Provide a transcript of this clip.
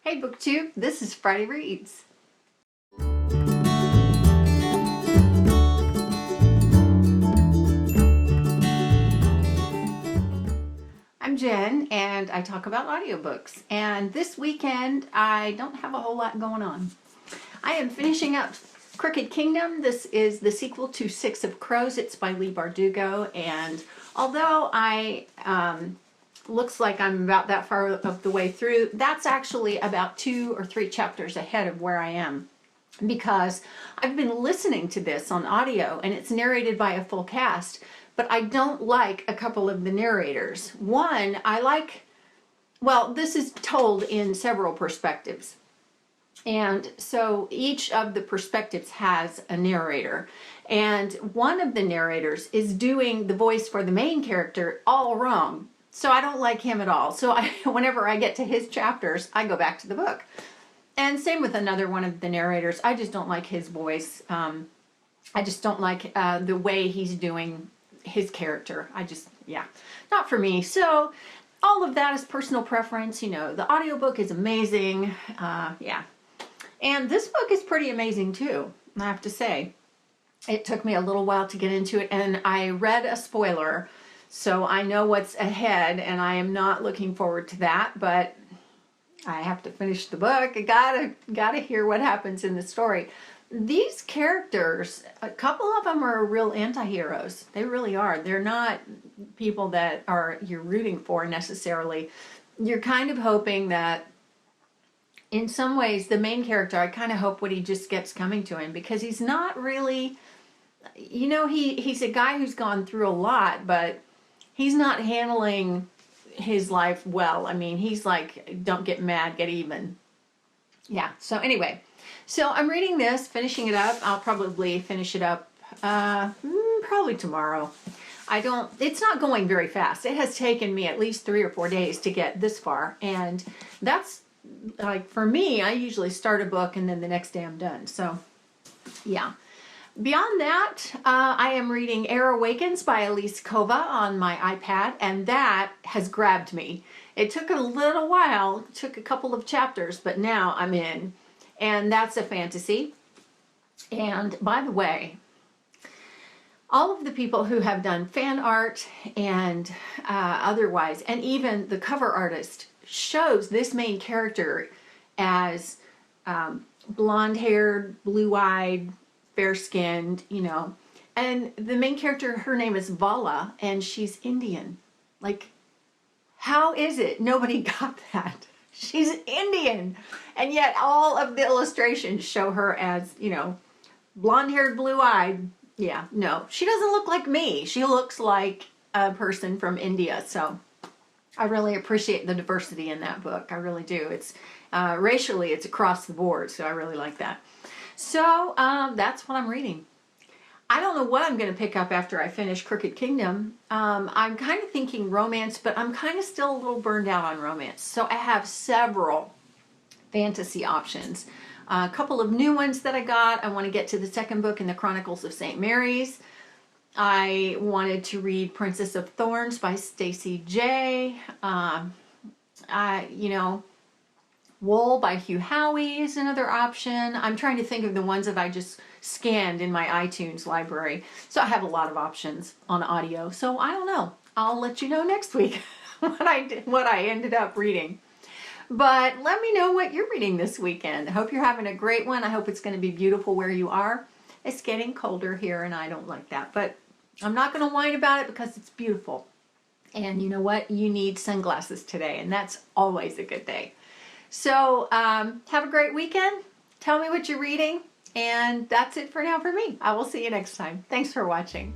Hey BookTube, this is Friday Reads. I'm Jen and I talk about audiobooks, and this weekend I don't have a whole lot going on. I am finishing up Crooked Kingdom. This is the sequel to Six of Crows. It's by Leigh Bardugo, and although I looks like I'm about that far of the way through, that's actually about 2 or 3 chapters ahead of where I am, because I've been listening to this on audio and it's narrated by a full cast, but I don't like a couple of the narrators. One, I like, well, this is told in several perspectives. And so each of the perspectives has a narrator. And one of the narrators is doing the voice for the main character all wrong. So I don't like him at all. So whenever I get to his chapters, I go back to the book. And same with another one of the narrators. I just don't like his voice. I just don't like the way he's doing his character. Yeah, not for me. So all of that is personal preference. You know, the audiobook is amazing. Yeah. And this book is pretty amazing too, I have to say. It took me a little while to get into it, and I read a spoiler, so I know what's ahead, and I am not looking forward to that, but I have to finish the book. I gotta hear what happens in the story. These characters, a couple of them are real anti-heroes. They really are. They're not people that you're rooting for necessarily. You're kind of hoping that, in some ways, the main character, I kind of hope what he just gets coming to him, because he's not really, you know, he's a guy who's gone through a lot, but he's not handling his life well. I mean, he's like, don't get mad, get even. Yeah, so anyway, so I'm reading this, finishing it up. I'll probably finish it up probably tomorrow. It's not going very fast. It has taken me at least 3 or 4 days to get this far, and that's, like, for me, I usually start a book and then the next day I'm done. So yeah. Beyond that, I am reading Awakens by Elise Kova on my iPad, and that has grabbed me. It took a little while, it took a couple of chapters, but now I'm in. And that's a fantasy. And by the way, all of the people who have done fan art and otherwise, and even the cover artist, shows this main character as blonde-haired, blue-eyed, fair-skinned, you know. And the main character, her name is Vala, and she's Indian. Like, how is it nobody got that? She's Indian. And yet all of the illustrations show her as, you know, blonde-haired, blue-eyed. Yeah, no, she doesn't look like me. She looks like a person from India. So I really appreciate the diversity in that book. I really do. It's racially, it's across the board, so I really like that. So that's what I'm reading. I don't know what I'm going to pick up after I finish Crooked Kingdom. I'm kind of thinking romance, but I'm kind of still a little burned out on romance. So I have several fantasy options. A couple of new ones that I got. I want to get to the second book in the Chronicles of St. Mary's. I wanted to read Princess of Thorns by Stacey J. You know, Wool by Hugh Howey is another option. I'm trying to think of the ones that I just scanned in my iTunes library. So I have a lot of options on audio. So I don't know. I'll let you know next week what I ended up reading. But let me know what you're reading this weekend. I hope you're having a great one. I hope it's going to be beautiful where you are. It's getting colder here and I don't like that. But I'm not going to whine about it because it's beautiful. And you know what? You need sunglasses today, and that's always a good day. So have a great weekend. Tell me what you're reading. And that's it for now for me. I will see you next time. Thanks for watching.